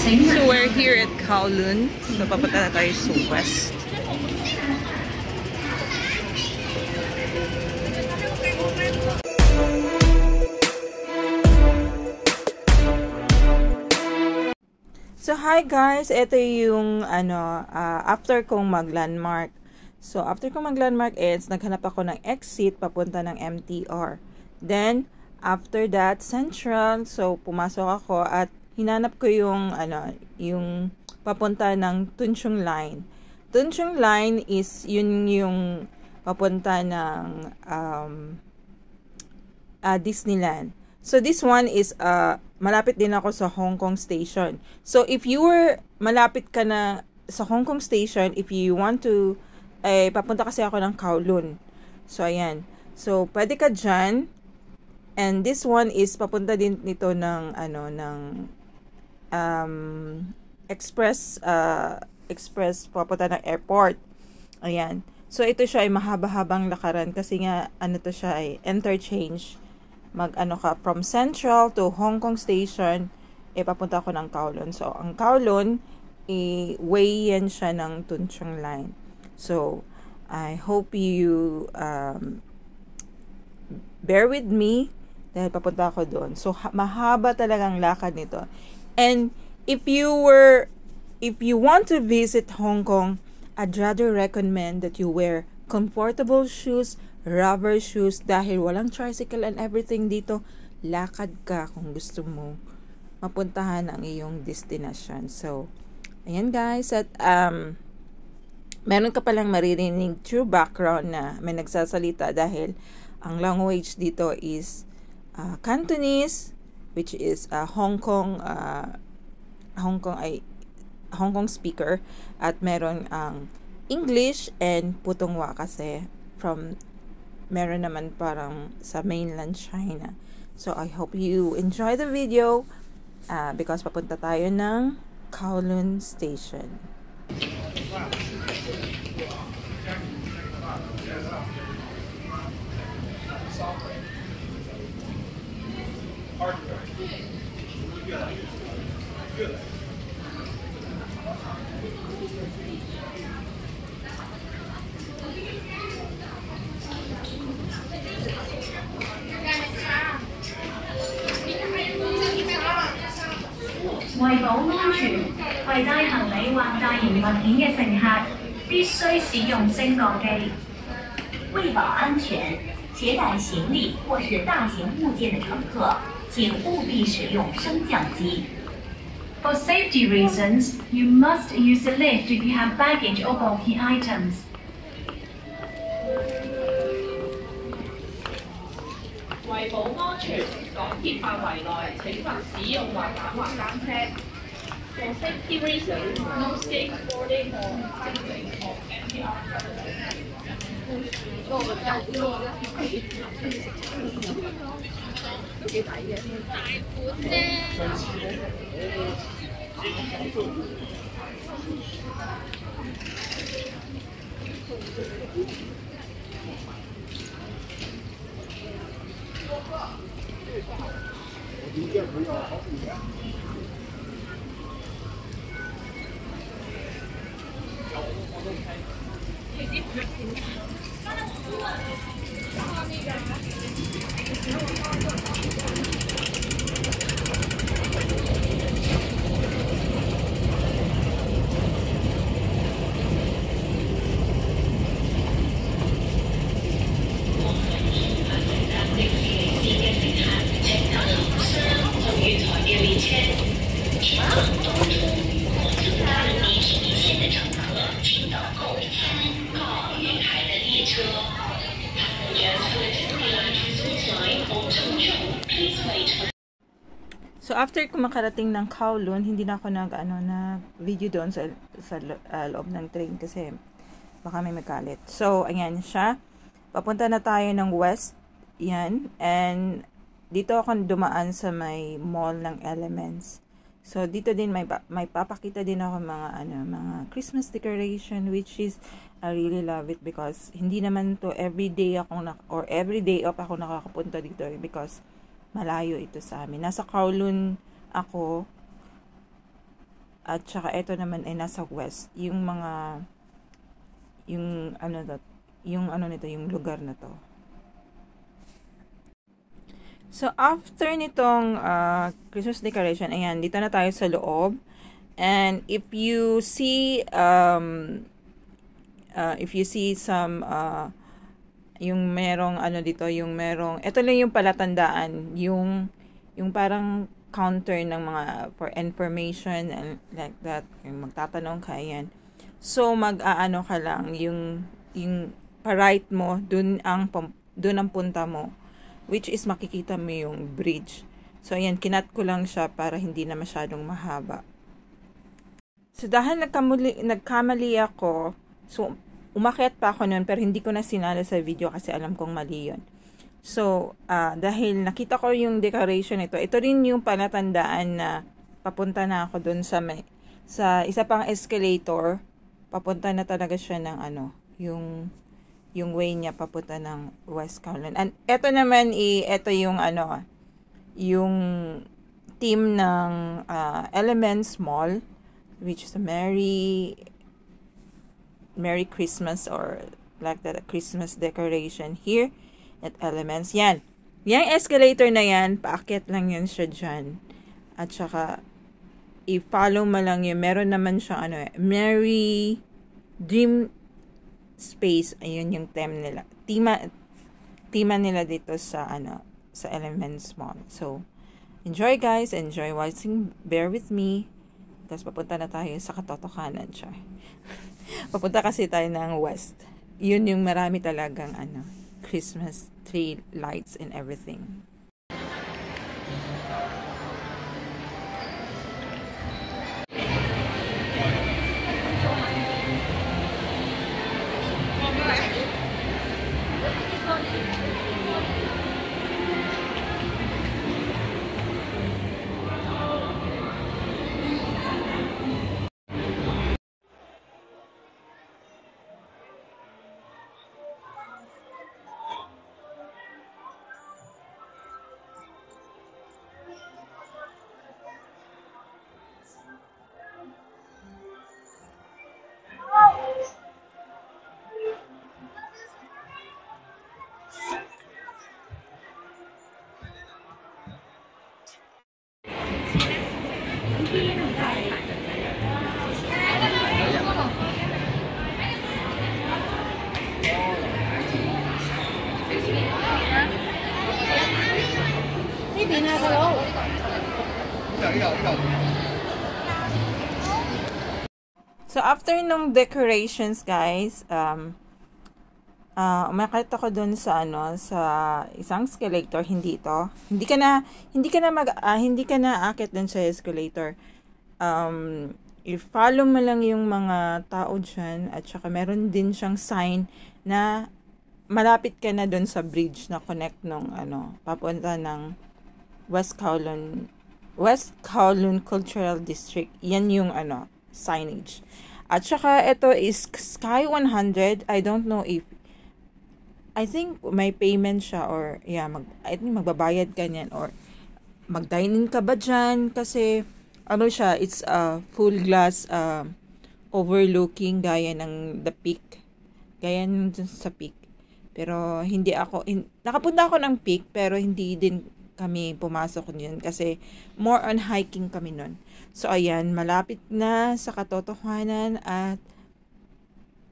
So we're here at Kowloon. So papunta na tayo sa West. So hi guys, ito yung after kong mag-landmark. So after kong mag-landmark is naghanap ako ng exit papunta ng MTR. Then after that Central, so pumasok ako at hinanap ko yung yung papunta ng Tung Chung Line. Tung Chung Line is yun yung papunta ng Disneyland. So this one is malapit din ako sa Hong Kong Station. So if you were malapit ka na sa Hong Kong Station, if you want to papunta kasi ako ng Kowloon. So ayan. So pwede ka dyan. And this one is papunta din nito ng express papunta ng airport. Ayan. So ito siya ay mahaba-habang lakaran kasi nga to siya ay interchange. Ka from Central to Hong Kong Station, papunta ako ng Kowloon. So ang Kowloon way yan siya ng Tung Chung Line. So I hope you bear with me dahil papunta ako doon. So mahaba talagang lakad nito. And if you want to visit Hong Kong, I'd rather recommend that you wear comfortable shoes, rubber shoes, dahil walang tricycle and everything dito. Lakad ka kung gusto mo mapuntahan ang iyong destination. So, ayan guys, at meron ka palang maririnig through background na may nagsasalita dahil ang language dito is Cantonese, which is Hong Kong speaker, at meron ang English and Putonghua kasi meron naman parang sa mainland China. So I hope you enjoy the video because papunta tayo ng Kowloon Station.為保安全，攜帶行李或大型物件嘅乘客必須使用升降機。為保安全，攜帶行李或是大型物件的乘客，請務必使用升降機。For safety reasons, you must use the lift if you have baggage or bulky items. 為保安全，港鐵範圍內請勿使用滑板或單車。For safety reasons, no skateboarding or cycling on MTR. 都幾抵嘅，大款啫。So after ko makarating ng Kowloon, hindi na ako nag video doon sa loob ng train kasi baka may magalit. So ayan siya. Papunta na tayo ng West. Yan. And dito ako dumaan sa may mall ng Elements. So dito din may papakita din ako mga Christmas decoration, which is I really love it because hindi naman to everyday off ako nakakapunta dito because malayo ito sa amin. Nasa Kowloon ako At saka ito naman ay nasa west. Yung mga, yung ano nito, yung lugar na to. So, after nitong Christmas decoration, ayan, dito na tayo sa loob. And if you see some yung merong dito, yung merong, ito lang yung palatandaan, yung parang counter ng mga for information and like that, yung magtatanong ka, ayan. So mag-aano ka lang, yung pa-right mo, dun ang punta mo, which is makikita mo yung bridge. So ayan, kinat ko lang siya para hindi na masyadong mahaba. So dahil nagkamali ako, so umakyat pa ako nun, pero hindi ko na sinala sa video kasi alam kong mali yun. So, dahil nakita ko yung decoration ito rin yung palatandaan na papunta na ako dun sa isa pang escalator. Papunta na talaga siya ng yung way niya papunta ng West Kowloon. And ito naman ito yung yung team ng Elements Mall, which is a Merry Christmas or like that, Christmas decoration here at Elements. Yan. Yung escalator na yan, paakyat lang yan siya dyan. At saka, i-follow mo lang yun. Meron naman siya, Merry Dream Space. Ayun yung tema nila dito sa, sa Elements Mall. So, enjoy guys. Enjoy watching. Bear with me. Tapos papunta na tayo sa katotohanan siya. Papunta kasi tayo ng west. Yun yung marami talagang Christmas tree lights and everything. So, after nung decorations, guys, umakyat ako dun sa sa isang escalator, hindi ka na aakyat dun sa escalator. I-follow mo lang yung mga tao dyan, at saka meron din siyang sign na malapit ka na dun sa bridge na connect nung papunta ng West Kowloon Cultural District. Yan yung signage. At saka ito is Sky 100. I don't know if I think may payment siya or I think magbabayad ka niyan or mag-dine-in ka ba dyan kasi siya, it's a full glass overlooking gaya ng the peak. Gaya ng sa peak. Pero hindi ako nakapunta ako ng peak pero hindi din kami pumasok niyan kasi more on hiking kami nun. So ayan, malapit na sa katotohanan at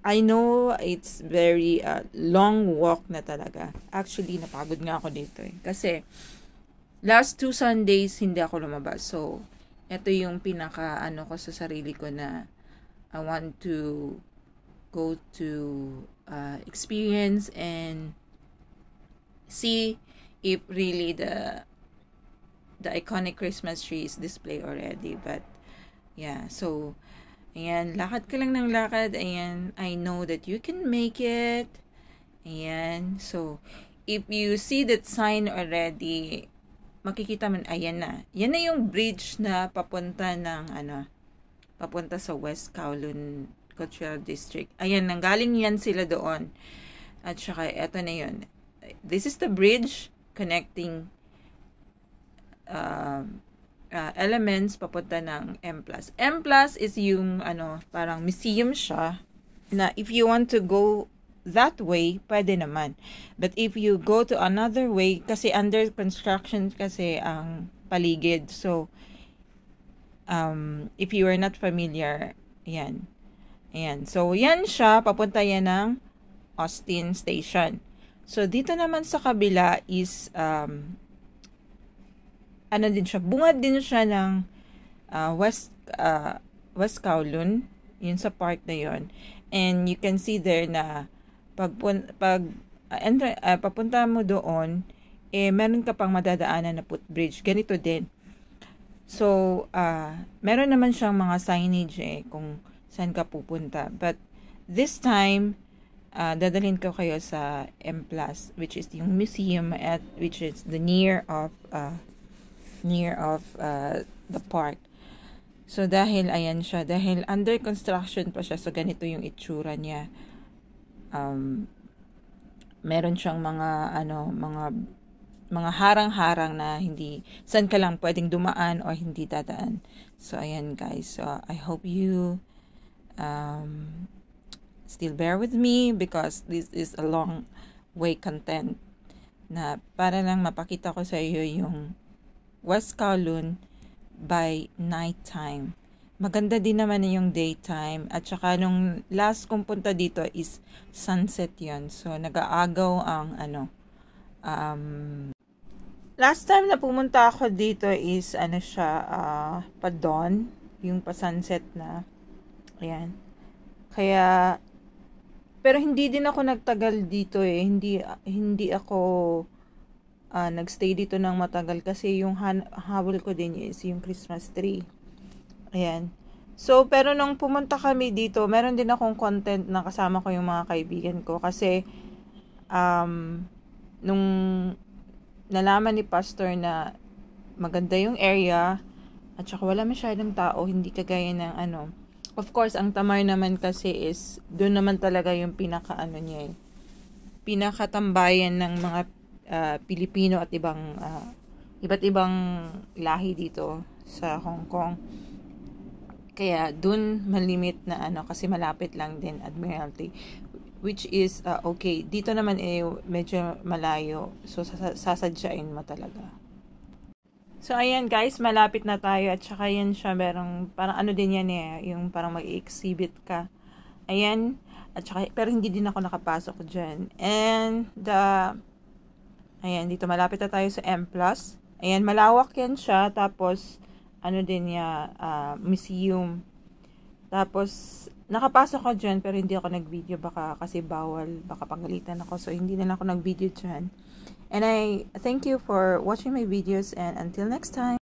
I know it's very long walk na talaga. Actually, napagod nga ako dito kasi last 2 Sundays hindi ako lumabas. So ito yung pinaka ko sa sarili ko na I want to go to experience and see if really the iconic Christmas tree is displayed already. But yeah, so ayan, lakad ka lang ng lakad. Ayan, I know that you can make it. Ayan, so if you see that sign already, makikita mo, ayan na. Yan na yung bridge na papunta ng papunta sa West Kowloon Cultural District. Ayan, nanggaling yan sila doon. At saka eto na yun. This is the bridge connecting elements papunta ng M+. M+ is yung parang museum siya na if you want to go that way, pwede naman. But if you go to another way, kasi under construction kasi ang paligid. So, if you are not familiar, ayan. So, yan siya, papunta yan ng Austin Station. So, dito naman sa kabila is, din siya, bungad din siya ng West Kowloon, yun sa park na yun. And you can see there na papunta mo doon, meron ka pang madadaanan na footbridge. Ganito din. So, meron naman siyang mga signage kung saan ka pupunta. But, this time, dadalhin ko kayo sa M+, which is yung museum which is the near of the park. So, dahil ayan siya, dahil under construction pa siya, so ganito yung itsura niya. Meron siyang mga harang-harang na hindi, saan ka lang pwedeng dumaan or hindi dadaan. So, ayan guys. So, I hope you still bear with me because this is a long way content na para lang mapakita ko sa iyo yung West Kowloon by night time. Maganda din naman yung daytime at saka nung last kong punta dito is sunset yon. So nag-aagaw ang last time na pumunta ako dito is pa-dawn, yung pa-sunset na. Ayan. Kaya pero hindi din ako nagtagal dito Hindi ako nagstay dito ng matagal kasi yung habol ko din is yung Christmas tree. Ayan. So, pero nung pumunta kami dito, meron din akong content na kasama ko yung mga kaibigan ko kasi nung nalaman ni Pastor na maganda yung area at saka wala masyadong tao, hindi kagaya ng of course, ang Tamar naman kasi is doon naman talaga yung pinakatambayan ng mga Pilipino at iba't ibang lahi dito sa Hong Kong. Kaya dun malimit na kasi malapit lang din Admiralty, which is okay. Dito naman medyo malayo, so sasadyain mo talaga. So ayan guys, malapit na tayo at saka yan siya, merong parang din yan yung parang mag-exhibit ka. Ayan, at saka pero hindi din ako nakapasok dyan. And ayan, dito malapit na tayo sa M+. Ayan, malawak yan siya. Tapos, din niya, museum. Tapos, nakapasok ko dyan, pero hindi ako nag-video. Kasi bawal, baka pagalitan ako. So, hindi na ako nag-video dyan. And I thank you for watching my videos. And until next time.